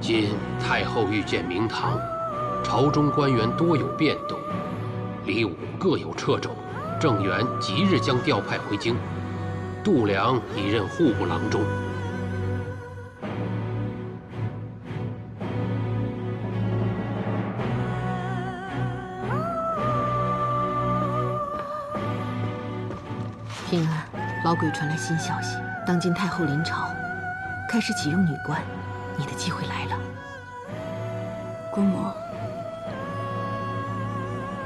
今太后御见明堂，朝中官员多有变动，李武各有掣肘，郑元即日将调派回京，度量已任户部郎中。平儿，老鬼传来新消息，当今太后临朝，开始启用女官，你的机会来了。姑母，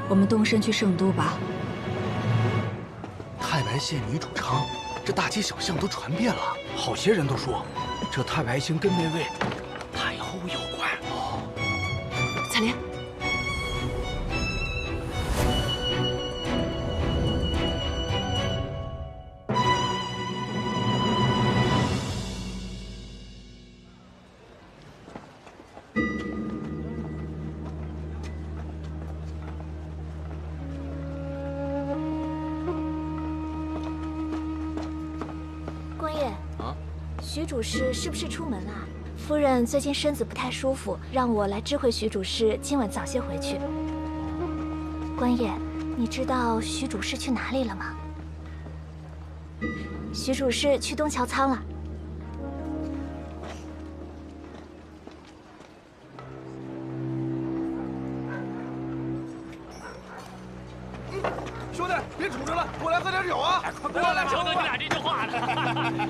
我们动身去圣都吧。太白县女主昌，这大街小巷都传遍了，好些人都说，这太白星跟那位太后有关。哦，采莲。徐主事是不是出门了？夫人最近身子不太舒服，让我来知会徐主事，今晚早些回去。官爷，你知道徐主事去哪里了吗？徐主事去东桥仓了。兄弟，别杵着了，过来喝点酒啊！快过来，求得你俩这句话了。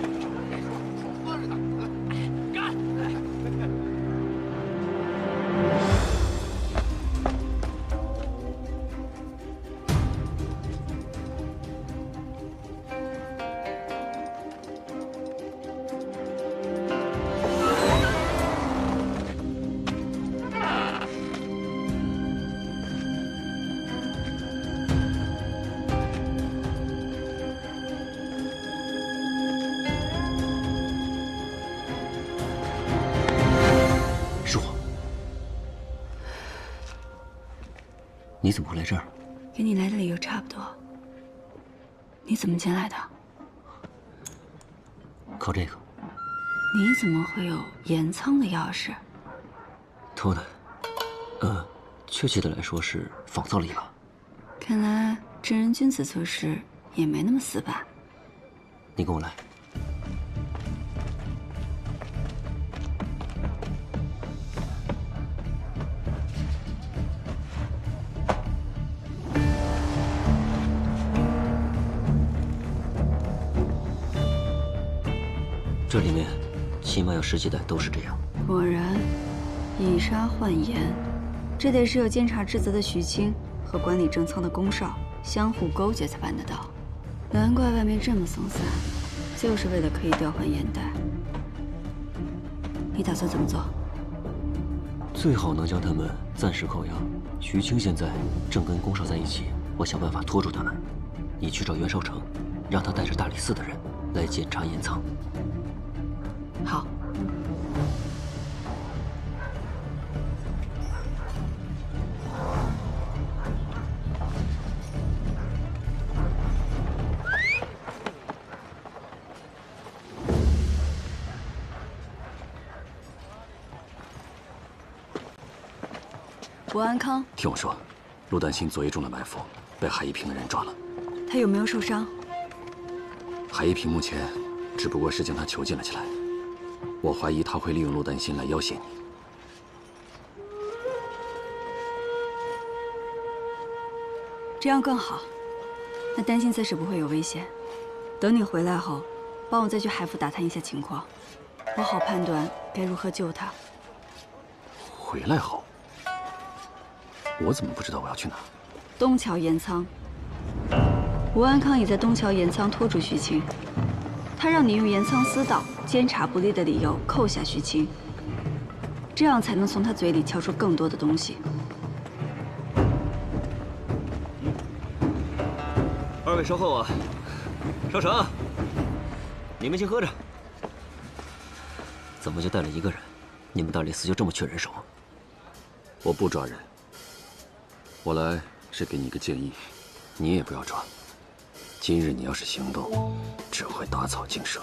你怎么会来这儿？跟你来的理由差不多。你怎么进来的？靠这个。你怎么会有盐仓的钥匙？偷的。确切的来说是仿造了一把。看来正人君子做事也没那么死板。你跟我来。这里面起码有10几袋都是这样。果然，以沙换盐，这得是有监察职责的徐青和管理正仓的龚少相互勾结才办得到。难怪外面这么松散，就是为了可以调换眼袋。你打算怎么做？最好能将他们暂时扣押。徐青现在正跟宫少在一起，我想办法拖住他们。你去找袁绍成，让他带着大理寺的人来检查盐仓。好。吴安康，听我说，陆丹心昨夜中了埋伏，被海一平的人抓了。他有没有受伤？海一平目前只不过是将他囚禁了起来，我怀疑他会利用陆丹心来要挟你。这样更好。那丹心暂时不会有危险。等你回来后，帮我再去海府打探一下情况，我好判断该如何救他。回来后，我怎么不知道我要去哪？东桥盐仓。吴安康已在东桥盐仓拖住徐青，他让你用盐仓私盗、监察不力的理由扣下徐青，这样才能从他嘴里撬出更多的东西。二位稍后啊，少成，你们先喝着。怎么就带了一个人？你们大理寺就这么缺人手？我不抓人，我来是给你一个建议，你也不要抓。今日你要是行动，只会打草惊蛇。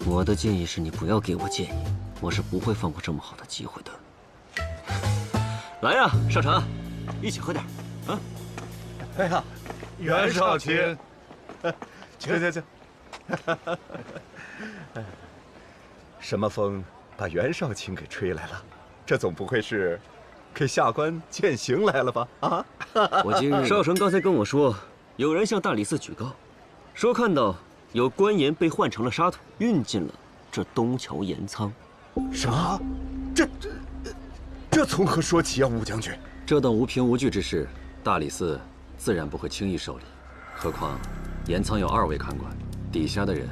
我的建议是你不要给我建议，我是不会放过这么好的机会的。来呀，少成，一起喝点啊！哎呀，袁少卿，请。什么风把袁少卿给吹来了？这总不会是给下官践行来了吧？啊！我今日少成刚才跟我说，有人向大理寺举告，说看到有官盐被换成了沙土，运进了这东桥盐仓。什么？这从何说起啊，武将军？这等无凭无据之事，大理寺自然不会轻易受理。何况盐仓有2位看管，底下的人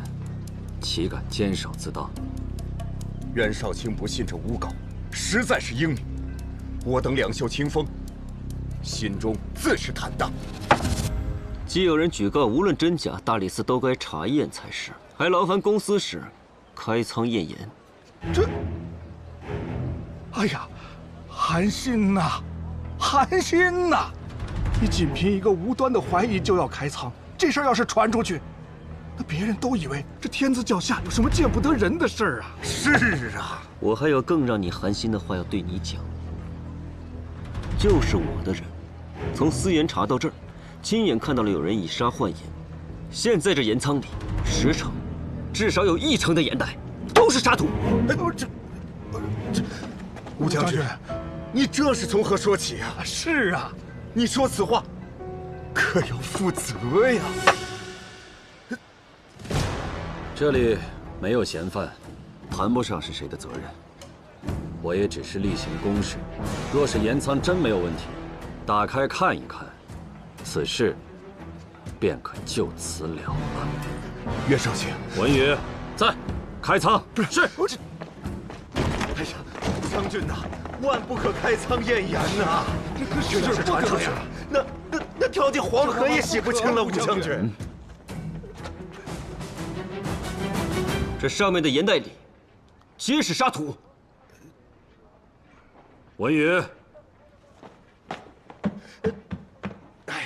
岂敢监守自盗？袁少卿不信这诬告，实在是英明。我等两袖清风，心中自是坦荡。既有人举告，无论真假，大理寺都该查验才是，还劳烦公司时开仓验盐。这，哎呀，韩信呐，韩信呐！你仅凭一个无端的怀疑就要开仓，这事儿要是传出去，那别人都以为这天子脚下有什么见不得人的事儿啊！是啊，我还有更让你寒心的话要对你讲，就是我的人，从私盐查到这儿，亲眼看到了有人以沙换盐，现在这盐仓里10成，至少有1成的盐袋都是沙土。这，吴将军，你这是从何说起啊？是啊，你说此话，可要负责呀。这里没有嫌犯，谈不上是谁的责任。我也只是例行公事。若是盐仓真没有问题，打开看一看，此事便可就此了了。袁少卿，文宇，在，开仓。是。哎呀，将军呐，万不可开仓验盐呐！这要是传出去，那跳进黄河也洗不清了，吴将军。这上面的盐袋里皆是沙土。文宇，哎呀！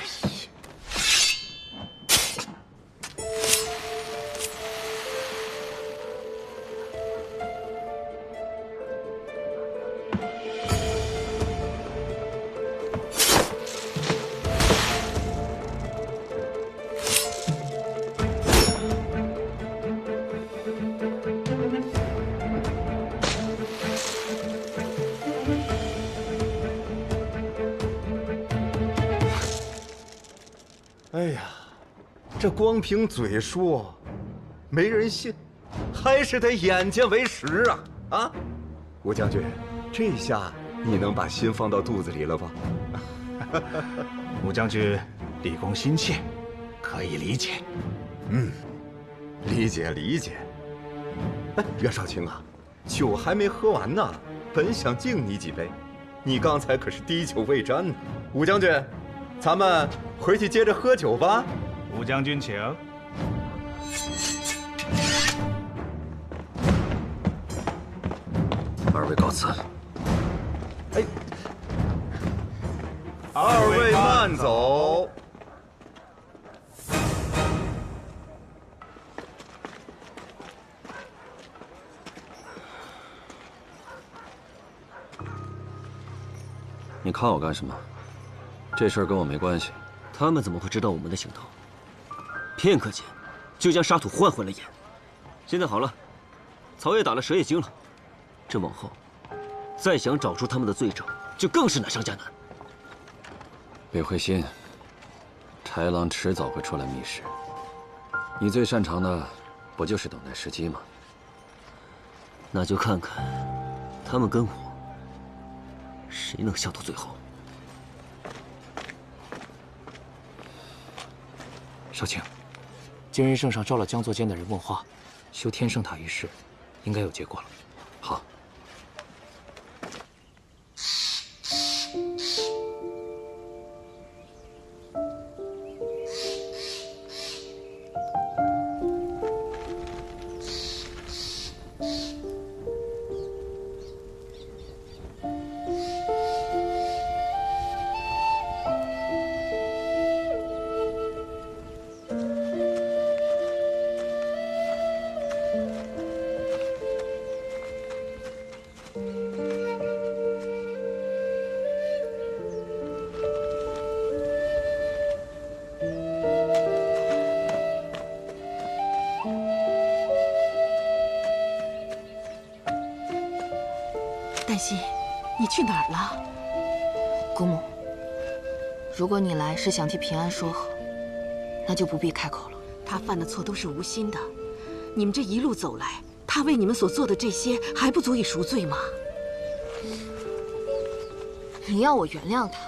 哎呀，这光凭嘴说，没人信，还是得眼见为实啊！啊，吴将军，这下你能把心放到肚子里了吧？吴将军，李公心切，可以理解。理解理解。哎，袁绍卿啊，酒还没喝完呢，本想敬你几杯，你刚才可是滴酒未沾呢。武将军，咱们回去接着喝酒吧。武将军请。二位告辞。哎，二位慢走。你看我干什么？这事儿跟我没关系。他们怎么会知道我们的行头？片刻间，就将沙土换回了眼。现在好了，曹也打了，蛇也惊了。这往后，再想找出他们的罪证，就更是难上加难。别灰心，豺狼迟早会出来觅食。你最擅长的，不就是等待时机吗？那就看看，他们跟我，谁能笑到最后。少卿，今日圣上召了江作监的人问话，修天圣塔一事，应该有结果了。好。黛西，你去哪儿了？姑母，如果你来是想替平安说和，那就不必开口了。他犯的错都是无心的，你们这一路走来，他为你们所做的这些还不足以赎罪吗？你要我原谅他，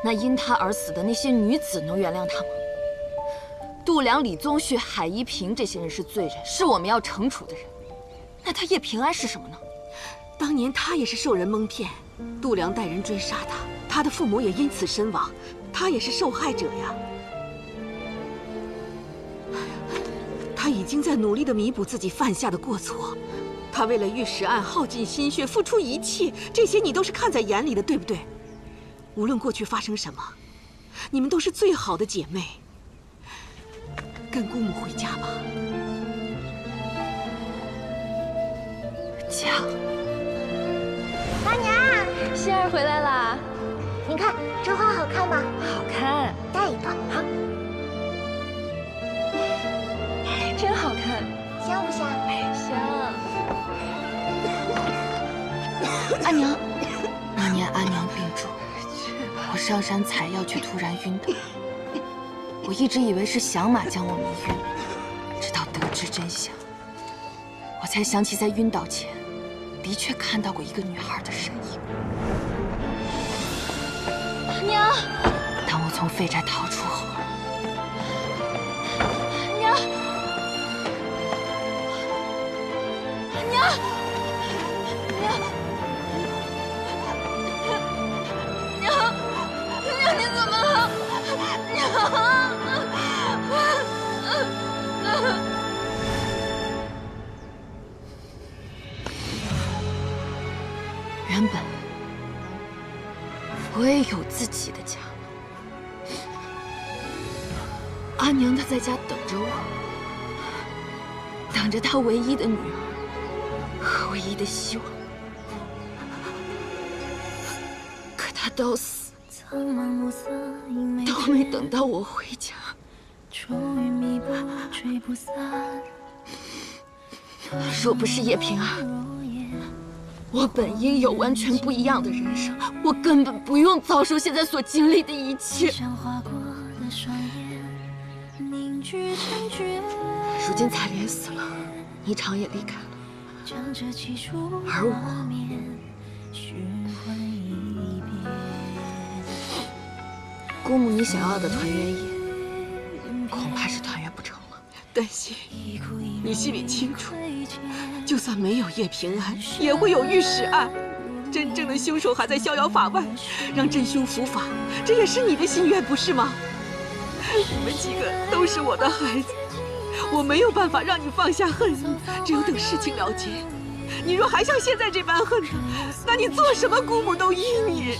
那因他而死的那些女子能原谅他吗？度良、李宗旭、海一平这些人是罪人，是我们要惩处的人。那他叶平安是什么呢？当年他也是受人蒙骗，度良带人追杀他，他的父母也因此身亡，他也是受害者呀。他已经在努力地弥补自己犯下的过错，他为了玉石案耗尽心血，付出一切，这些你都是看在眼里的，对不对？无论过去发生什么，你们都是最好的姐妹。跟姑母回家吧。家。阿娘，仙儿回来啦！您看这花好看吗？好看，带一朵。好，真好看，香不香？香。阿娘，那年阿娘病重，我上山采药却突然晕倒。我一直以为是响马将我迷晕，直到得知真相，我才想起在晕倒前，的确看到过一个女孩的身影。娘，当我从废宅逃出后，娘，娘，娘，你怎么了？娘。原本我也有自己的家，阿娘她在家等着我，等着她唯一的女儿和唯一的希望。可她到死都没等到我回家。若不是叶平安，我本应有完全不一样的人生，我根本不用遭受现在所经历的一切。如今彩莲死了，霓裳也离开了，而我姑母你想要的团圆夜，恐怕是团圆不成了。丹心，你心里清楚，就算没有叶平安，也会有御史案。真正的凶手还在逍遥法外，让真凶伏法，这也是你的心愿，不是吗？你们几个都是我的孩子，我没有办法让你放下恨意，只有等事情了结。你若还像现在这般恨他，那你做什么姑母都依你。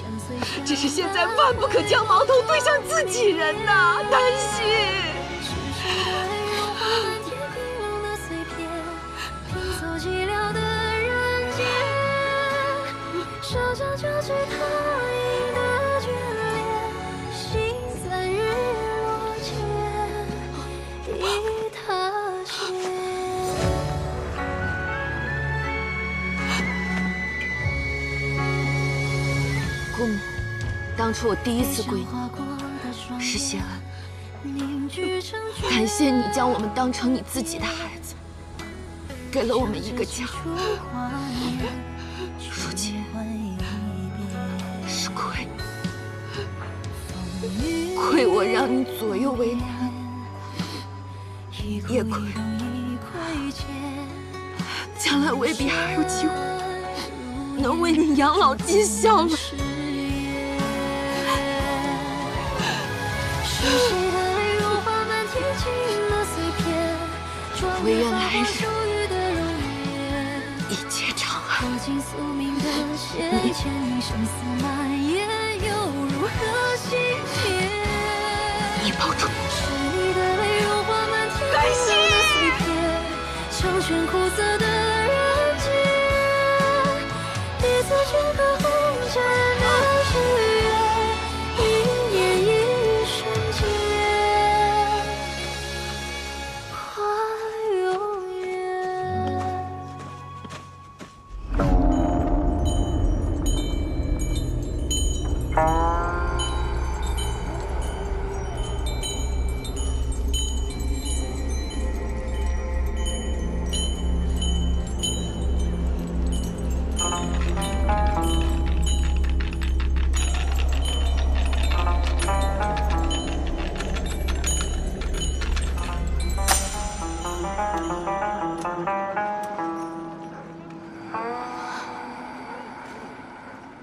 只是现在万不可将矛头对向自己人呐，丹心。姑母，当初我第一次归你是谢恩，感谢你将我们当成你自己的孩子，给了我们一个家。如今是亏我让你左右为难，也亏将来未必还有机会能为你养老尽孝了。唯愿来日一切长安。你保重。丹心。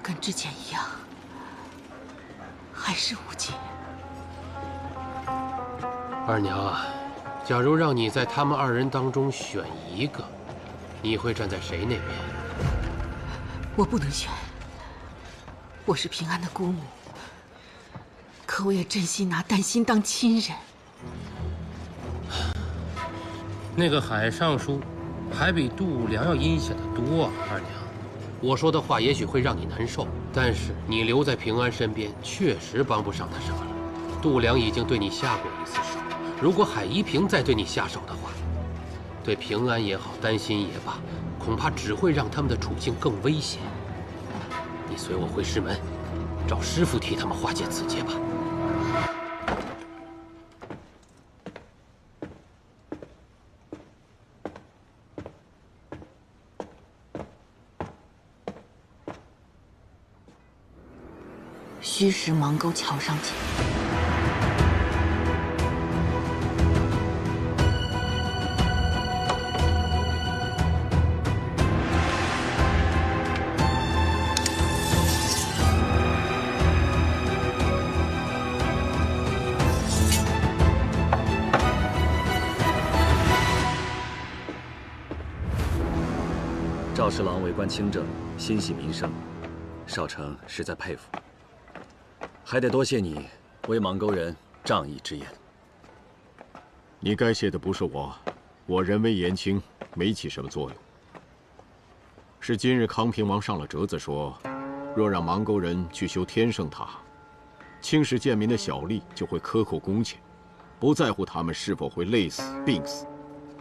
跟之前一样，还是无解。二娘啊，假如让你在他们二人当中选一个，你会站在谁那边？我不能选。我是平安的姑母，可我也真心拿丹心当亲人。那个海上书，还比度娘要阴险得多啊，二娘。我说的话也许会让你难受，但是你留在平安身边，确实帮不上他什么了。度娘已经对你下过一次手，如果海一平再对你下手的话，对平安也好，丹心也罢，恐怕只会让他们的处境更危险。你随我回师门，找师傅替他们化解此劫吧。虚实芒沟桥上见。赵侍郎为官清正，心系民生，少城实在佩服。还得多谢你为邙沟人仗义之言。你该谢的不是我，我人微言轻，没起什么作用。是今日康平王上了折子说，若让邙沟人去修天圣塔，青石贱民的小吏就会克扣工钱，不在乎他们是否会累死、病死。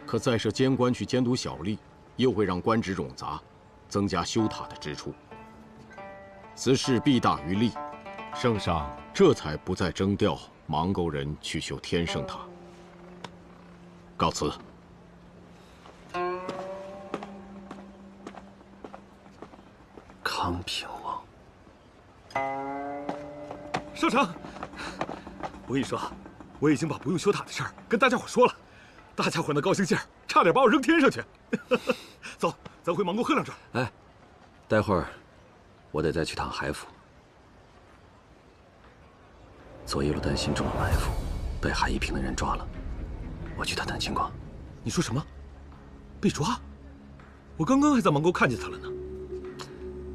可再设监官去监督小吏，又会让官职冗杂，增加修塔的支出。此事弊大于利。圣上这才不再征调邙沟人去修天圣塔。告辞。康平王，少城，我跟你说，我已经把不用修塔的事儿跟大家伙说了，大家伙那高兴劲儿，差点把我扔天上去。走，咱回芒沟喝两盅。哎，待会儿我得再去趟海府。左一路担心中了埋伏，被海一平的人抓了，我去探探情况。你说什么？被抓？我刚刚还在芒沟看见他了呢。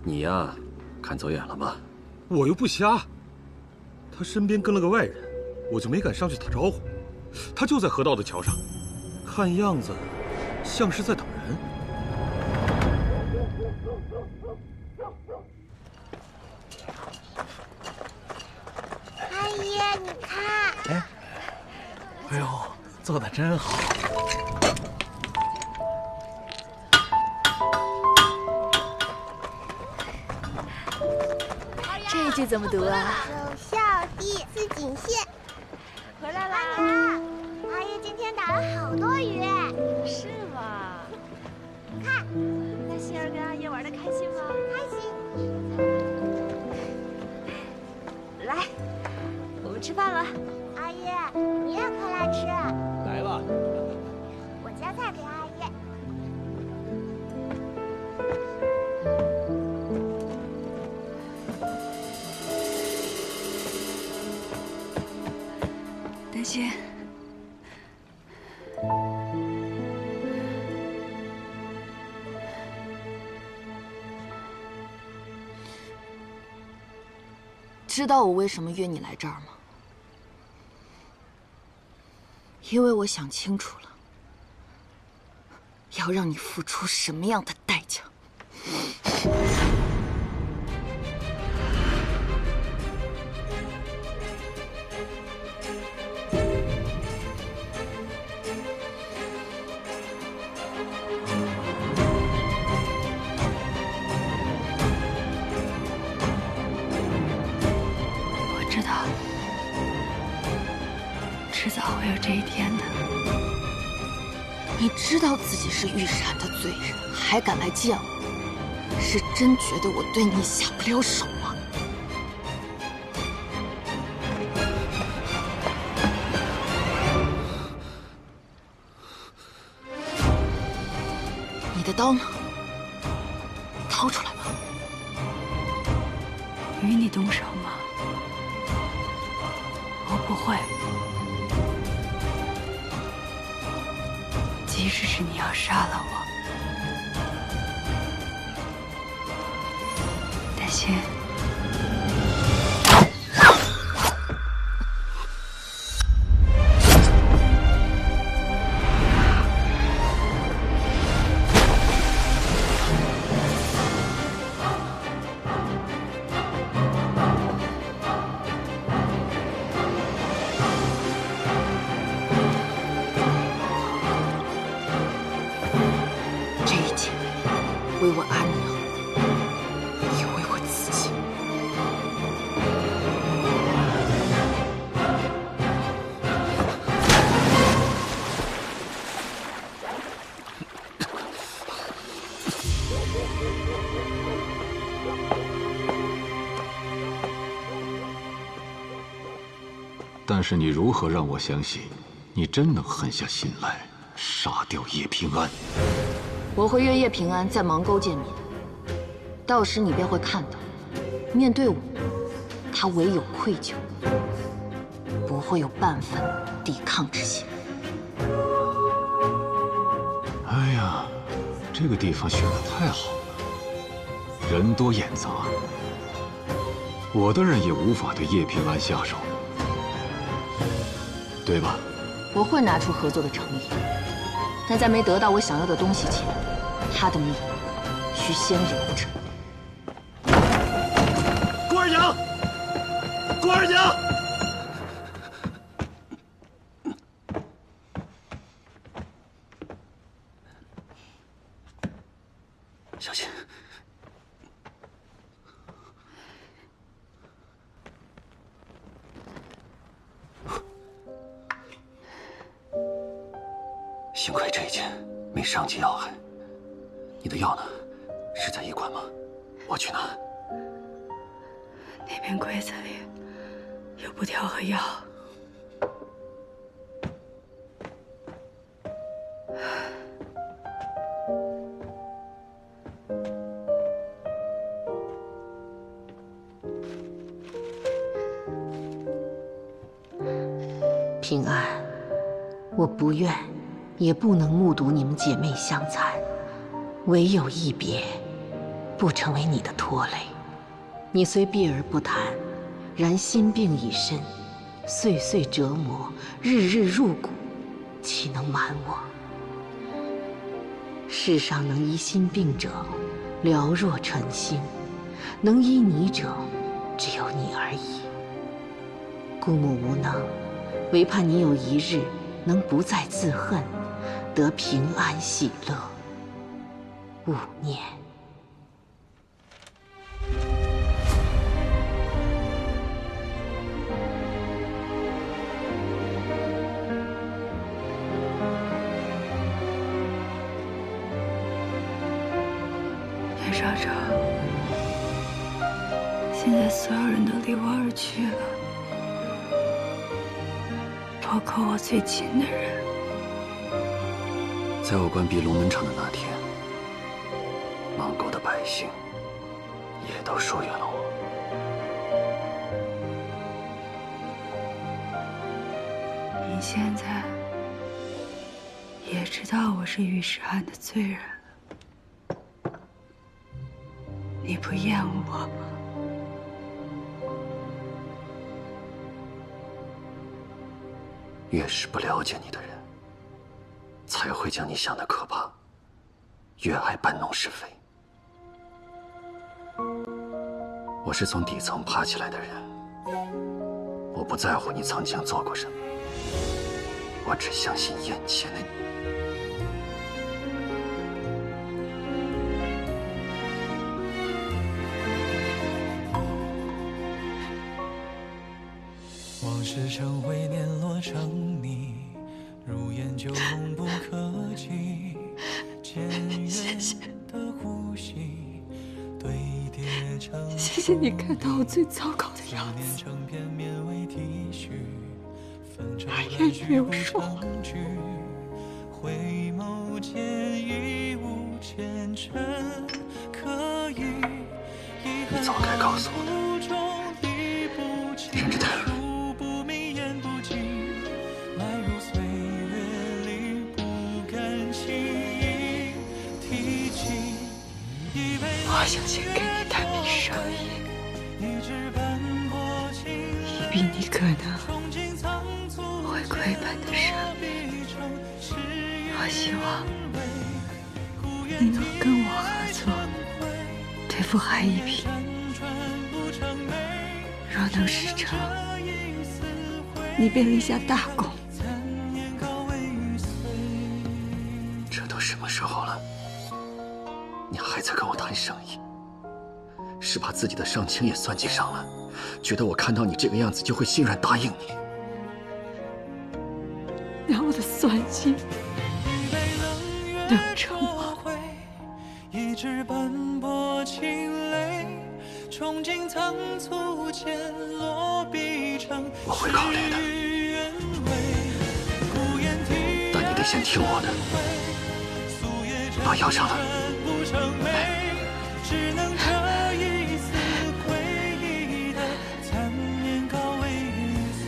你呀，看走眼了吧？我又不瞎。他身边跟了个外人，我就没敢上去打招呼。他就在河道的桥上，看样子像是在等人。阿姨，你看。哎呦，做的真好。这句怎么读啊？首孝弟思锦县。回来啦！阿姨今天打了好多鱼。是吗？看，那欣儿跟阿爷玩的开心吗？开心。来，我们吃饭了。阿姨，你也快来吃。来了。我夹菜给阿姨。丹心，知道我为什么约你来这儿吗？因为我想清楚了，要让你付出什么样的代价。知道，迟早会有这一天的。你知道自己是御史的罪人，还敢来见我，是真觉得我对你下不了手吗？你的刀呢？掏出来吧。与你动手吗？我不会。即使是你要杀了我，丹心，为我阿娘，也为我自己。但是你如何让我相信，你真能狠下心来杀掉叶平安？我会约叶平安在芒沟见面，到时你便会看到，面对我，他唯有愧疚，不会有半分抵抗之心。哎呀，这个地方选的太好了，人多眼杂，我的人也无法对叶平安下手，对吧？我会拿出合作的诚意，但在没得到我想要的东西前，他的命需先留着。关二娘，关二娘，小心！幸亏这一剑没伤及要害。你的药呢？是在医馆吗？我去拿。那边柜子里有布条和药。平安，我不愿，也不能目睹你们姐妹相残，唯有一别，不成为你的拖累。你虽避而不谈，然心病已深，岁岁折磨，日日入骨，岂能瞒我？世上能医心病者，寥若晨星；能医你者，只有你而已。姑母无能，唯盼你有一日能不再自恨，得平安喜乐。勿念。袁少成，现在所有人都离我而去了，包括我最亲的人。在我关闭龙门场的那天，芒沟的百姓也都疏远了我。你现在也知道我是御史案的罪人了，你不厌恶我吗？越是不了解你的人，才会将你想的可怕，越爱搬弄是非。我是从底层爬起来的人，我不在乎你曾经做过什么，我只相信眼前的你。往事成灰，碾落成泥，如烟就永不可及。谢谢，谢谢你看到我最糟糕的样子。阿燕没有说谎。回眸间已无前尘可以。你早该告诉我的，忍着点。我想先给你探明生意，以避你可能会亏本的生意。我希望你能跟我合作，对付韩一平。若能事成，你便立下大功。这都什么时候了，你还在跟我谈生意？是把自己的伤情也算计上了，觉得我看到你这个样子就会心软答应你。拿我的算计能成吗？一直奔波情泪，憧憬仓促间落笔成我会考虑的，但你得先听我的。把药上了。只能这一丝回忆的残念告慰玉碎。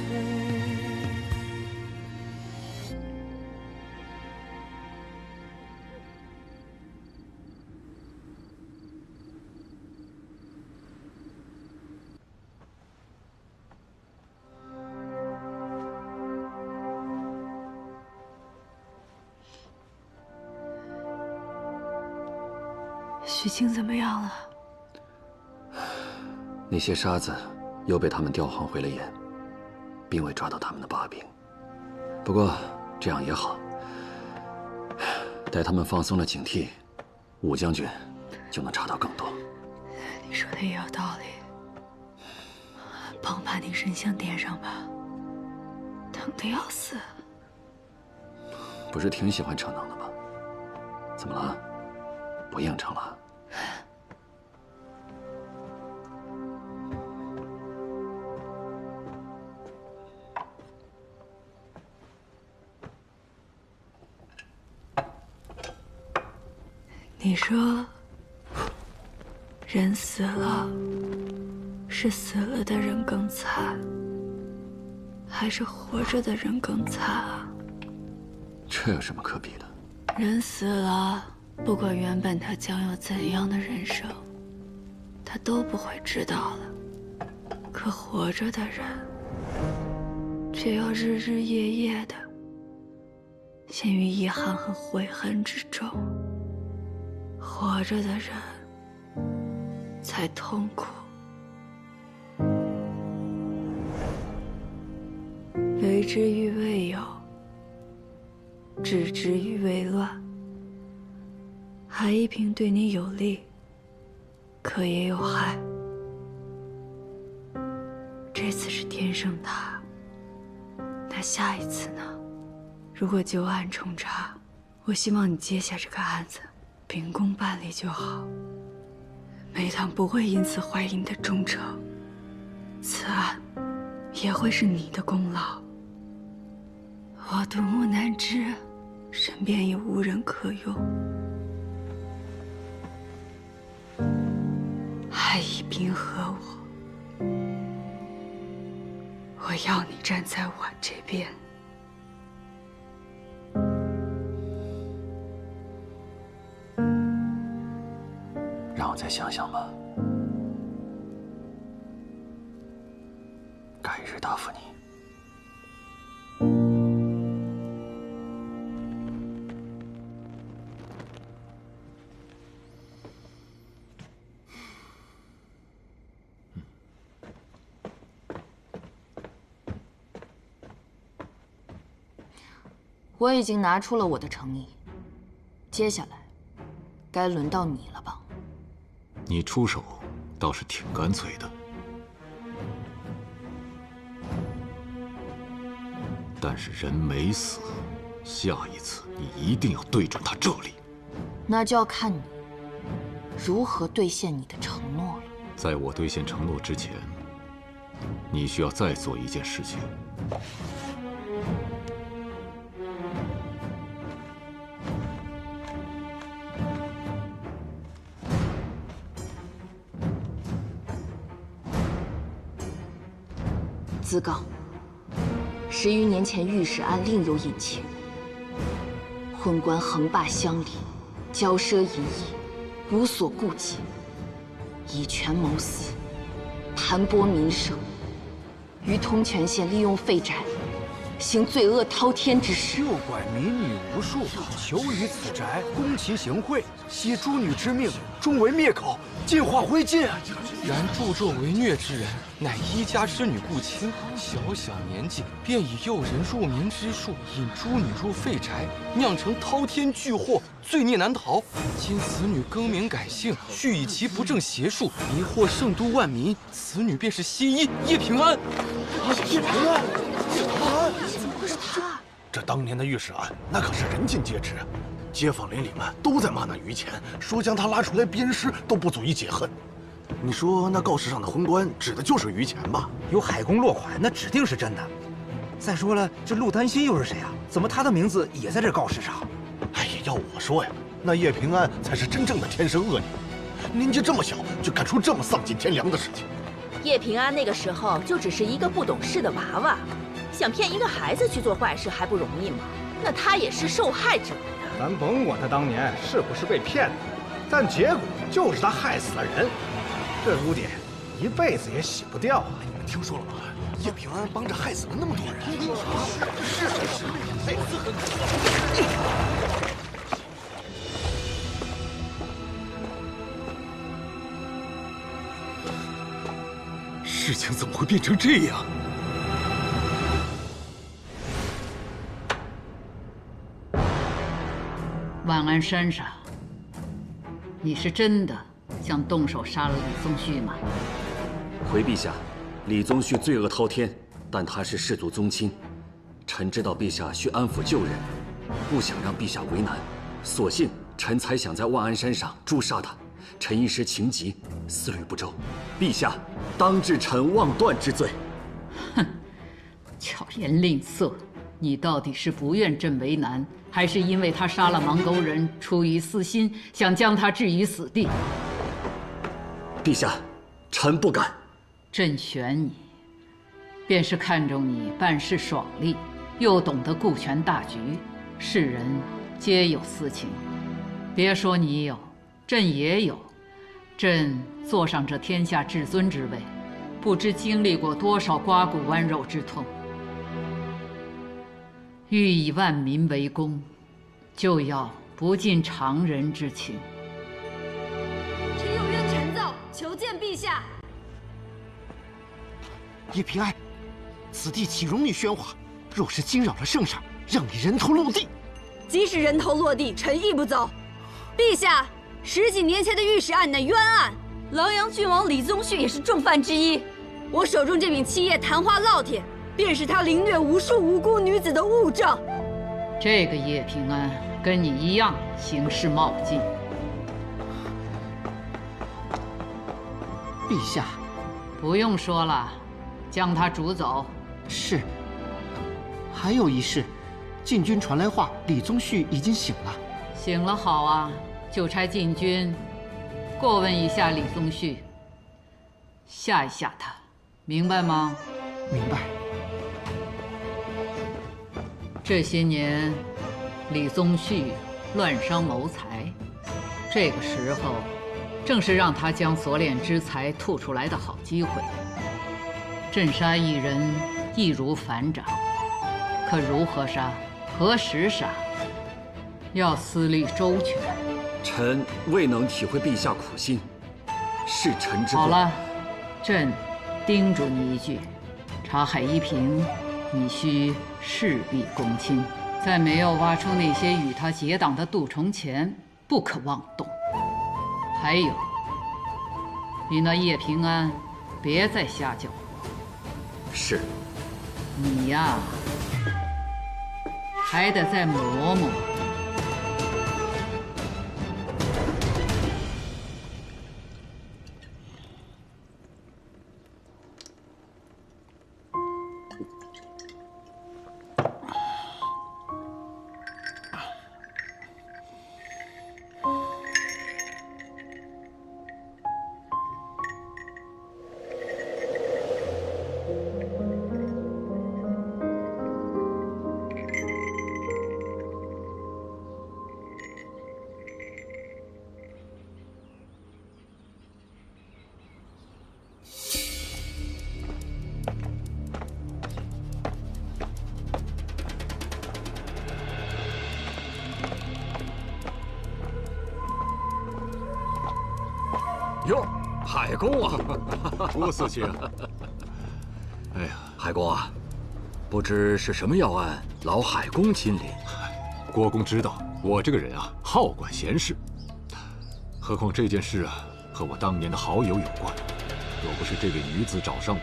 许清怎么样了？那些沙子又被他们调换回了眼，并未抓到他们的把柄。不过这样也好，待他们放松了警惕，武将军就能查到更多。你说的也有道理，帮把那神像点上吧，疼得要死。不是挺喜欢逞能的吗？怎么了？不应承了？你说，人死了，是死了的人更惨，还是活着的人更惨啊？这有什么可比的？人死了，不管原本他将有怎样的人生，他都不会知道了。可活着的人，却要日日夜夜的陷于遗憾和悔恨之中。活着的人才痛苦。为之于未有，置之于未乱。海一平对你有利，可也有害。这次是天生他，那下一次呢？如果旧案重查，我希望你接下这个案子，秉公办理就好。梅堂不会因此怀疑你的忠诚，此案也会是你的功劳。我独木难支，身边也无人可用。海一平和我要你站在我这边。让我再想想吧，改日答复你。我已经拿出了我的诚意，接下来该轮到你了吧？你出手倒是挺干脆的，但是人没死，下一次你一定要对准他这里。那就要看你如何兑现你的承诺了。在我兑现承诺之前，你需要再做一件事情。自告，10余年前御史案另有隐情，昏官横霸乡里，骄奢淫逸，无所顾忌，以权谋私，盘剥民生，于通泉县利用废宅，行罪恶滔天之事。诱拐民女无数，囚于此宅，攻其行贿，惜诸女之命，终为灭口，尽化灰烬。然助纣为虐之人，乃一家之女顾卿，小小年纪便以诱人入眠之术，引诸女入废宅，酿成滔天巨祸，罪孽难逃。今此女更名改姓，续以其不正邪术，迷惑圣都万民。此女便是新一叶平安。叶平安，叶平安，怎么会是他？这当年的御史案，那可是人尽皆知，街坊邻里们都在骂那于谦，说将他拉出来鞭尸都不足以解恨。你说那告示上的昏官指的就是于谦吧？有海公落款，那指定是真的。再说了，这陆丹心又是谁啊？怎么他的名字也在这告示上？哎呀，要我说呀，那叶平安才是真正的天生恶女，年纪这么小就干出这么丧尽天良的事情。叶平安那个时候就只是一个不懂事的娃娃，想骗一个孩子去做坏事还不容易吗？那他也是受害者呀。咱甭管他当年是不是被骗的，但结果就是他害死了人。这污点一辈子也洗不掉啊！你们听说了吗？叶平安帮着害死了那么多人。是，哎，事情怎么会变成这样？万安山上，你是真的想动手杀了李宗旭吗？回陛下，李宗旭罪恶滔天，但他是世族宗亲，臣知道陛下需安抚旧人，不想让陛下为难，所幸臣才想在万安山上诛杀他。臣一时情急，思虑不周，陛下当治臣妄断之罪。哼，巧言令色，你到底是不愿朕为难，还是因为他杀了芒沟人，出于私心，想将他置于死地？陛下，臣不敢。朕选你，便是看中你办事爽利，又懂得顾全大局。世人皆有私情，别说你有，朕也有。朕坐上这天下至尊之位，不知经历过多少刮骨剜肉之痛。欲以万民为公，就要不近常人之情。臣有冤陈奏，求见陛下。叶平安，此地岂容你喧哗？若是惊扰了圣上，让你人头落地。即使人头落地，臣亦不走。陛下，10几年前的御史案乃冤案，琅琊郡王李宗旭也是重犯之一。我手中这柄七叶昙花烙铁，便是他凌虐无数无辜女子的物证。这个叶平安跟你一样行事冒进。陛下，不用说了，将他逐走。是。还有一事，禁军传来话，李宗旭已经醒了。醒了好啊，就差禁军过问一下李宗旭，吓一吓他，明白吗？明白。这些年，李宗旭乱伤谋财，这个时候正是让他将所敛之财吐出来的好机会。朕杀一人，易如反掌，可如何杀，何时杀，要思虑周全。臣未能体会陛下苦心，是臣之过。好了，朕叮嘱你一句：查海一平，你需事必躬亲，在没有挖出那些与他结党的蠹虫前，不可妄动。还有，你那叶平安，别再瞎搅和。是。你呀，还得再磨磨。哟，海公啊，郭四卿。哎呀，海公啊，不知是什么要案，劳海公亲临。郭公知道我这个人啊，好管闲事。何况这件事啊，和我当年的好友有关。若不是这位女子找上我，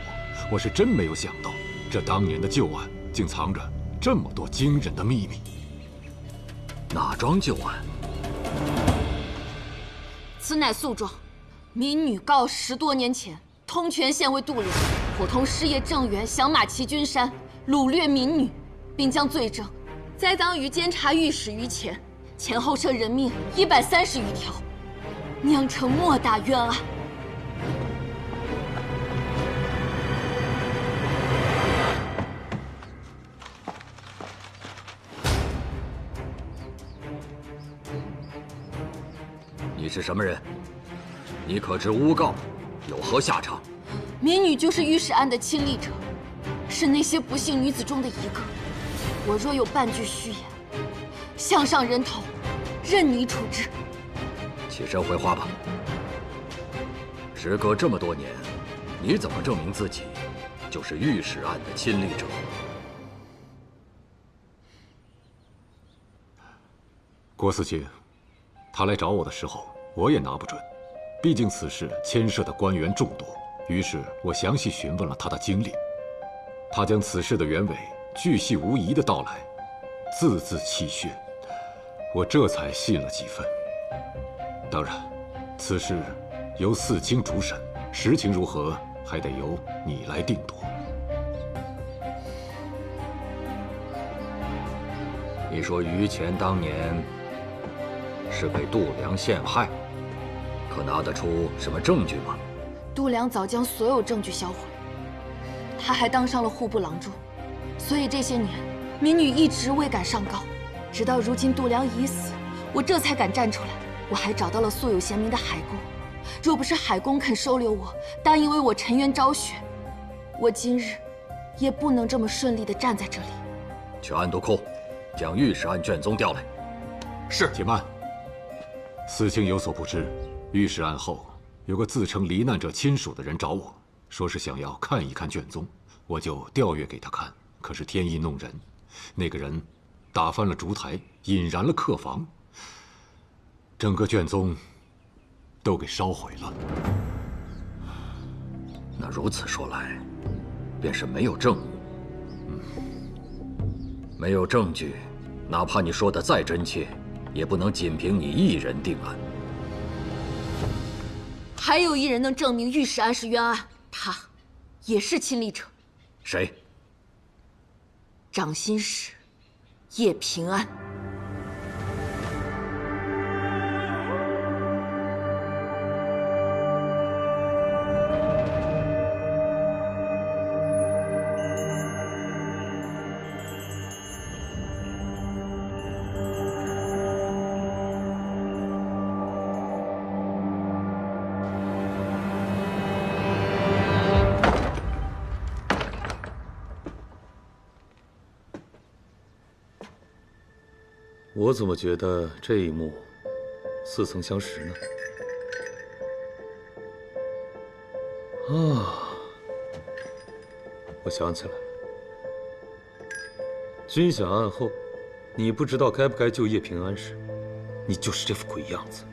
我是真没有想到，这当年的旧案竟藏着这么多惊人的秘密。哪桩旧案？此乃诉状。民女告10多年前，通泉县尉度量伙同师爷郑元降马齐君山，掳掠民女，并将罪证栽赃于监察御史于前，前后涉人命130余条，酿成莫大冤案。你是什么人？你可知诬告有何下场？民女就是御史案的亲历者，是那些不幸女子中的一个。我若有半句虚言，项上人头，任你处置。起身回话吧。时隔这么多年，你怎么证明自己就是御史案的亲历者？郭四卿，他来找我的时候，我也拿不准。毕竟此事牵涉的官员众多，于是我详细询问了他的经历。他将此事的原委巨细无遗地道来，字字泣血，我这才信了几分。当然，此事由四卿主审，实情如何还得由你来定夺。你说于乾当年是被度量陷害？可拿得出什么证据吗？度量早将所有证据销毁，他还当上了户部郎中，所以这些年民女一直未敢上告，直到如今度量已死，我这才敢站出来。我还找到了素有贤名的海公，若不是海公肯收留我，答应为我沉冤昭雪，我今日也不能这么顺利地站在这里。全案都扣，将御史案卷宗调来。是。且慢，司卿有所不知，御史案后有个自称罹难者亲属的人找我，说是想要看一看卷宗，我就调阅给他看。可是天意弄人，那个人打翻了烛台，引燃了客房，整个卷宗都给烧毁了。那如此说来，便是没有证物。没有证据，哪怕你说的再真切，也不能仅凭你一人定案。还有一人能证明御史案是冤案，他也是亲历者。谁？掌心使叶平安。我怎么觉得这一幕似曾相识呢？啊，我想起来了，军饷案后，你不知道该不该救叶平安时，你就是这副鬼样子。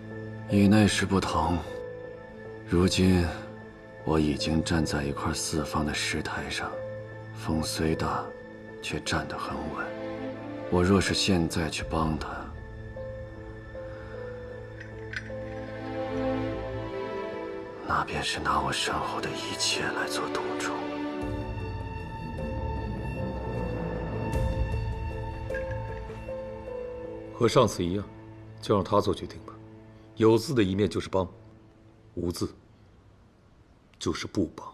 以那时不同，如今我已经站在一块四方的石台上，风虽大，却站得很稳。我若是现在去帮他，那便是拿我身后的一切来做赌注。和上次一样，就让他做决定吧。有字的一面就是帮，无字就是不帮。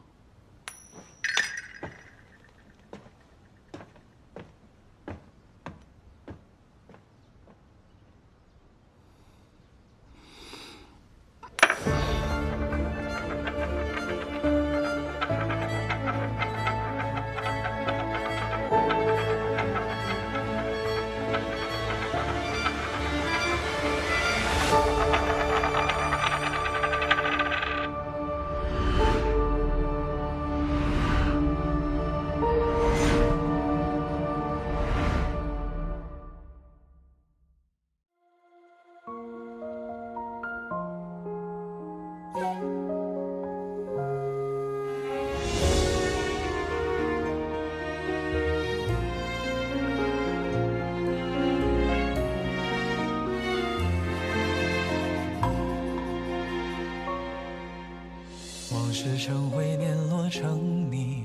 时成灰，年落成泥，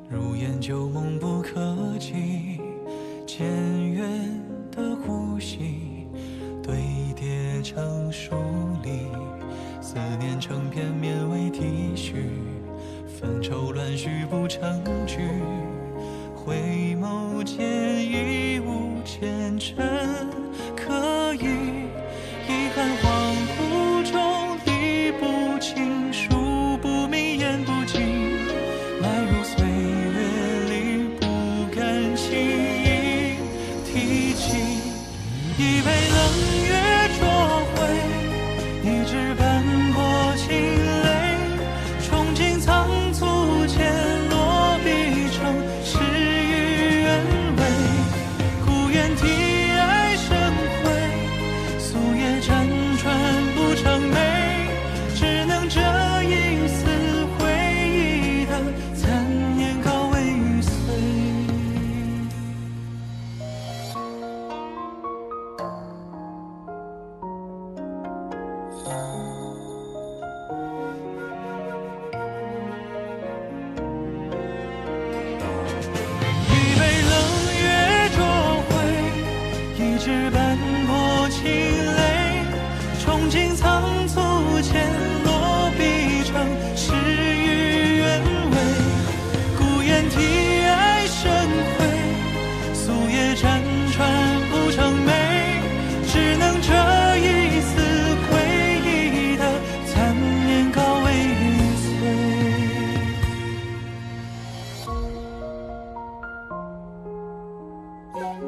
如烟旧梦不可及。渐远的呼吸堆叠成疏离，思念成片绵为体恤，纷愁乱絮不成句。回眸间已无前尘可疑，遗憾恍惚中理不清，数不明言不尽，埋入岁月里不敢轻易提起。一杯冷月灼灰，一纸斑驳清泪，憧憬仓促间落笔成诗与了。